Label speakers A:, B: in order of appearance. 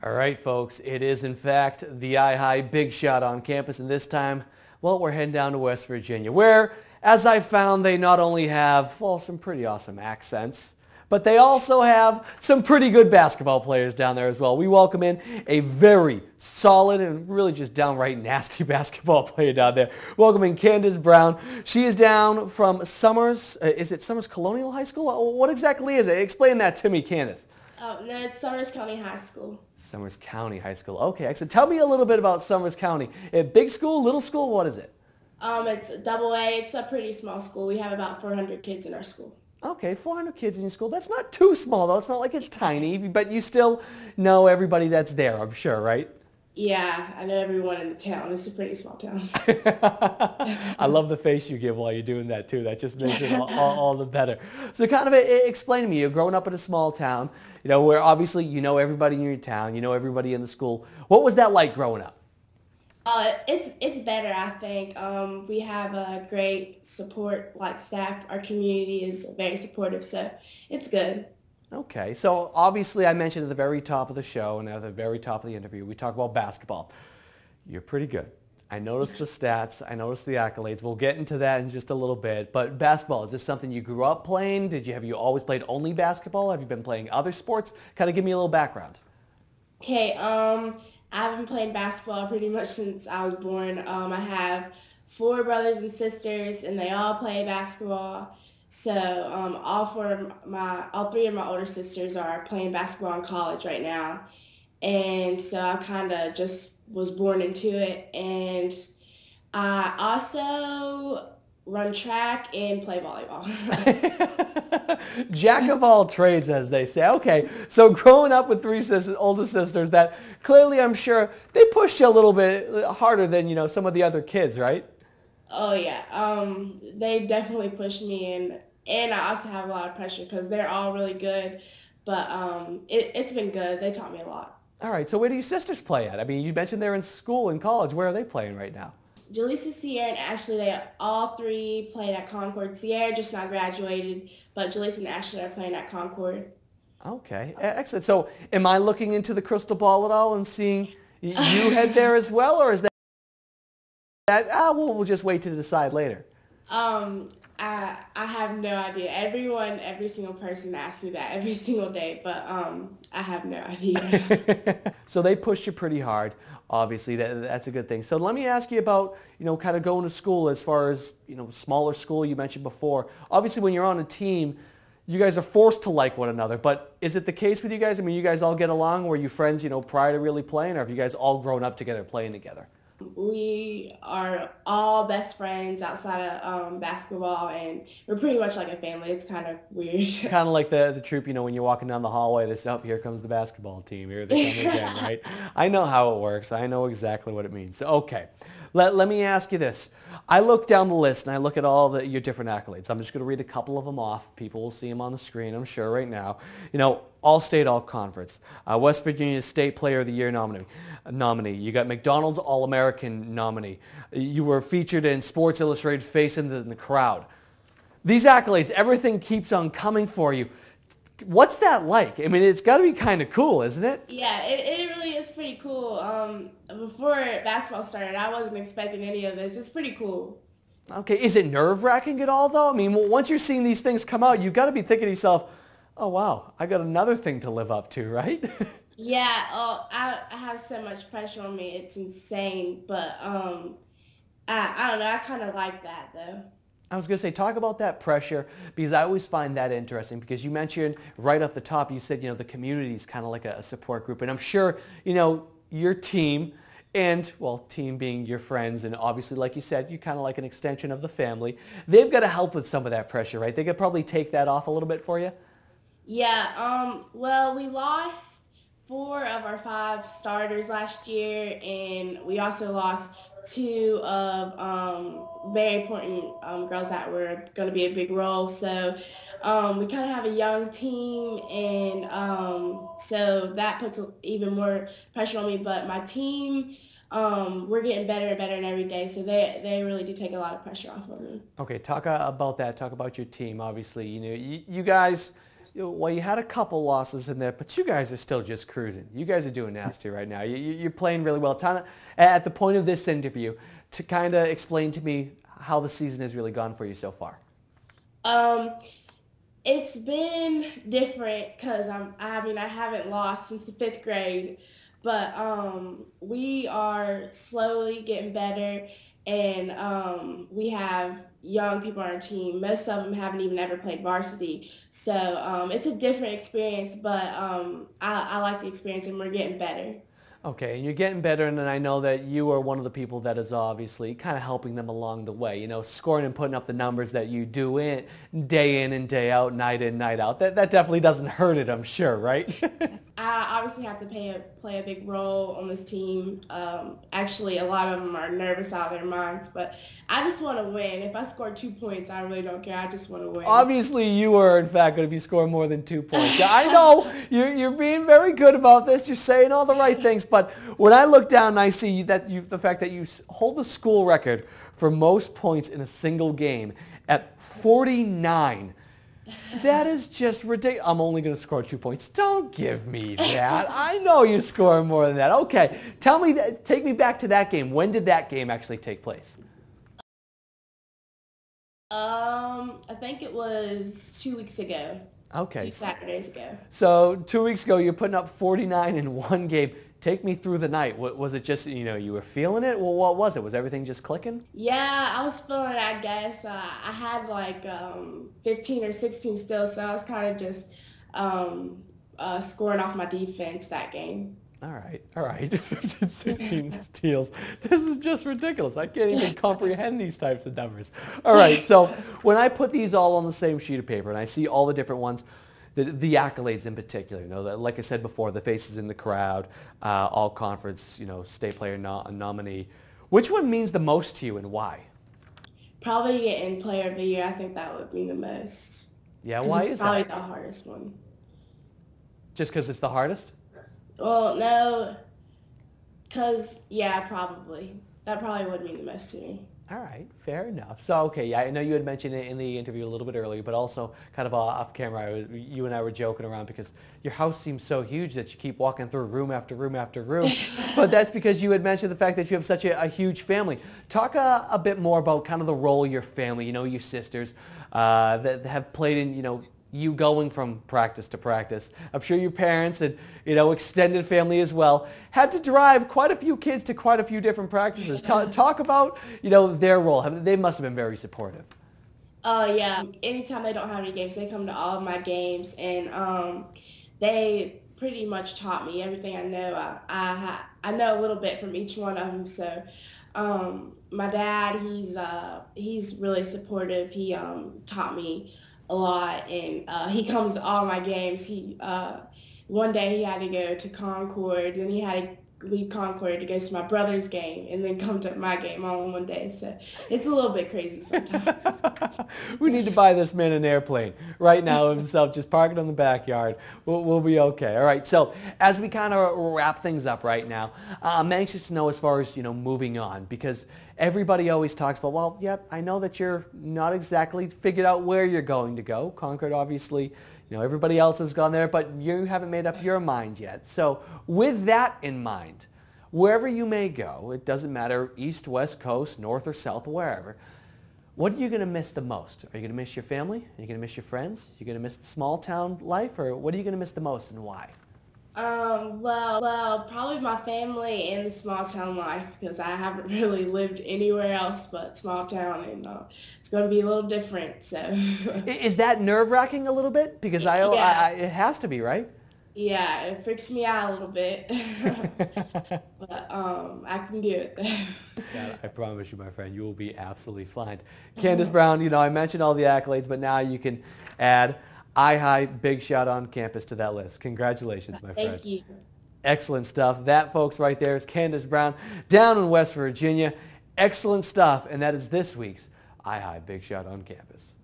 A: All right, folks, it is in fact the iHigh Big Shot on campus, and this time, well, we're heading down to West Virginia, where, as I found, they not only have, well, some pretty awesome accents, but they also have some pretty good basketball players down there as well. We welcome in a very solid and really just downright nasty basketball player down there. Welcoming Candace Brown. She is down from Summers, is it Summers Colonial High School? What exactly is it? Explain that to me, Candace.
B: Oh, no, it's Summers County High School.
A: Summers County High School. Okay, excellent. Tell me a little bit about Summers County. A big school, little school, what is it?
B: It's double A. It's a pretty small school. We have about 400 kids in our school.
A: Okay, 400 kids in your school. That's not too small, though. It's not like it's tiny, but you still know everybody that's there, I'm sure, right?
B: Yeah, I know everyone in the town. It's a pretty small town.
A: I love the face you give while you're doing that, too. That just makes it all the better. So kind of explain to me, you're growing up in a small town, you know, where obviously you know everybody in your town, you know everybody in the school. What was that like growing up?
B: It's better, I think. We have a great support staff. Our community is very supportive, so it's good.
A: Okay, so obviously I mentioned at the very top of the show and at the very top of the interview, we talk about basketball. You're pretty good. I noticed the stats. I noticed the accolades. We'll get into that in just a little bit. But basketball, is this something you grew up playing? Have you always played only basketball? Have you been playing other sports? Kind of give me a little background.
B: Okay, I've been playing basketball pretty much since I was born. I have 4 brothers and sisters, and they all play basketball. So all 3 of my older sisters are playing basketball in college right now, and so I kind of just was born into it. And I also run track and play volleyball.
A: Jack of all trades, as they say. Okay, so growing up with 3 older sisters that clearly, I'm sure, they pushed you a little bit harder than, you know, some of the other kids, right?
B: Oh, yeah. They definitely pushed me, and I also have a lot of pressure because they're all really good. But it's been good. They taught me a lot. All
A: right, so where do your sisters play at? I mean, you mentioned they're in school and college. Where are they playing right now?
B: Jaleesa, Sierra, and Ashley, they all 3 played at Concord. Sierra just not graduated, but Jaleesa and Ashley are playing at Concord. Okay,
A: excellent. So am I looking into the crystal ball at all and seeing you head there as well, or is we'll just wait to decide later?
B: I have no idea. Every single person asks me that every single day, but I have no idea.
A: So they pushed you pretty hard. Obviously, that's a good thing. So let me ask you about, you know, kind of going to school as far as, you know, smaller school you mentioned before. Obviously, when you're on a team, you guys are forced to like one another. But is it the case with you guys? I mean, you guys all get along? Were you friends, you know, prior to really playing? Or have you guys all grown up together playing together?
B: We are all best friends outside of basketball, and we're pretty much like a family. It's kind of weird.
A: Kind of like the troop, you know, when you're walking down the hallway, they say, oh, here comes the basketball team. Here they come again, right? I know how it works. I know exactly what it means. So, okay, let me ask you this. I look down the list, and I look at all your different accolades. I'm just going to read a couple of them off. People will see them on the screen, I'm sure, right now. You know, All-State, All-Conference, West Virginia State Player of the Year nominee. You got McDonald's All-American nominee. You were featured in Sports Illustrated Face in the Crowd. These accolades, everything keeps on coming for you. What's that like? I mean, it's got to be kind of cool, isn't it?
B: Yeah, it really is pretty cool. Before basketball started, I wasn't expecting any of this. It's pretty cool.
A: Okay, is it nerve-wracking at all, though? I mean, once you're seeing these things come out, you've got to be thinking to yourself, oh, wow, I got another thing to live up to, right?
B: Yeah, I have so much pressure on me. It's insane, but I don't know. I kind of like that, though.
A: I was going to say, talk about that pressure, because I always find that interesting, because you mentioned right off the top, you said, you know, the community is kind of like a support group, and I'm sure, you know, your team and, well, team being your friends, and obviously, like you said, you're kind of like an extension of the family. They've got to help with some of that pressure, right? They could probably take that off a little bit for you?
B: Yeah, well, we lost 4 of our 5 starters last year, and we also lost 2 of very important girls that were going to be a big role. So we kind of have a young team, and so that puts even more pressure on me. But my team, we're getting better and better every day, so they really do take a lot of pressure off of me.
A: Okay, talk about that. Talk about your team. Obviously, you know, you guys well, you had a couple losses in there, but you guys are still just cruising. You guys are doing nasty right now. You're playing really well. At the point of this interview, to kind of explain to me how the season has really gone for you so far.
B: It's been different because I haven't lost since the 5th grade, but we are slowly getting better, and we have young people on our team. Most of them haven't even ever played varsity, so it's a different experience, but I like the experience, and we're getting better.
A: Okay, and you're getting better, and I know that you are one of the people that is obviously kind of helping them along the way. You know, scoring and putting up the numbers that you do day in and day out, night in, night out. That definitely doesn't hurt it, I'm sure, right?
B: I obviously have to play a big role on this team. Actually, a lot of them are nervous out of their minds, but I just want to win. If I score 2 points, I really don't care. I just want to win.
A: Obviously, you are, in fact, going to be scoring more than 2 points. I know you're being very good about this. You're saying all the right things, but when I look down and I see that the fact that you hold the school record for most points in a single game at 49, that is just ridiculous. I'm only going to score 2 points. Don't give me that. I know you're scoring more than that. Okay, tell me that. Take me back to that game. When did that game actually take place?
B: I think it was 2 weeks ago.
A: Okay.
B: 2 Saturdays ago.
A: So 2 weeks ago, you're putting up 49 in one game. Take me through the night. Was it just, you were feeling it? Well, what was it? Was everything just clicking?
B: Yeah, I was feeling it, I guess. I had like 15 or 16 steals, so I was kind of just scoring off my defense that game.
A: All right. 15, 16 steals. This is just ridiculous. I can't even comprehend these types of numbers. All right, so when I put these all on the same sheet of paper and I see all the different ones, the accolades in particular, like I said before, the faces in the crowd, all conference, state player nominee. Which one means the most to you and why?
B: Probably getting player of the year. I think that would be the most.
A: Yeah, why is that?
B: It's probably the hardest one.
A: Just because it's the hardest?
B: Well, no, because, yeah, probably. That probably would mean the most to me.
A: All right, fair enough. So, okay, yeah, I know you had mentioned it in the interview a little bit earlier, but also kind of off camera, you and I were joking around because your house seems so huge that you keep walking through room after room after room. But that's because you had mentioned the fact that you have such a huge family. Talk a bit more about kind of the role your family, your sisters that have played in, you going from practice to practice. I'm sure your parents and, extended family as well had to drive quite a few kids to quite a few different practices. Talk about, their role. They must have been very supportive.
B: Yeah. Anytime they don't have any games, they come to all of my games, and they pretty much taught me everything I know. I know a little bit from each one of them, so my dad, he's really supportive. He taught me a lot, and he comes to all my games. One day he had to go to Concord, then he had to leave Concord to go to my brother's game, and then come to my game all in one day. So it's a little bit crazy sometimes.
A: We need to buy this man an airplane right now himself. Just park it in the backyard. We'll be okay. All right. So as we kind of wrap things up right now, I'm anxious to know as far as moving on, because everybody always talks about, well, yep, I know that you're not exactly figured out where you're going to go. Concord, obviously, everybody else has gone there, but you haven't made up your mind yet. So with that in mind, wherever you may go, it doesn't matter, east, west coast, north or south, wherever, what are you going to miss the most? Are you going to miss your family? Are you going to miss your friends? Are you going to miss the small town life? Or what are you going to miss the most and why?
B: Well, probably my family and the small town life, because I haven't really lived anywhere else but small town, and it's going to be a little different. So,
A: is that nerve-wracking a little bit? Because it has to be, right?
B: Yeah, it freaks me out a little bit, but I can do it.
A: Yeah, I promise you, my friend, you will be absolutely fine. Candace Brown, I mentioned all the accolades, but now you can add iHigh Big Shot on Campus to that list. Congratulations, my friend.
B: Thank you.
A: Excellent stuff. That, folks, right there is Candace Brown down in West Virginia. Excellent stuff, and that is this week's iHigh Big Shot on Campus.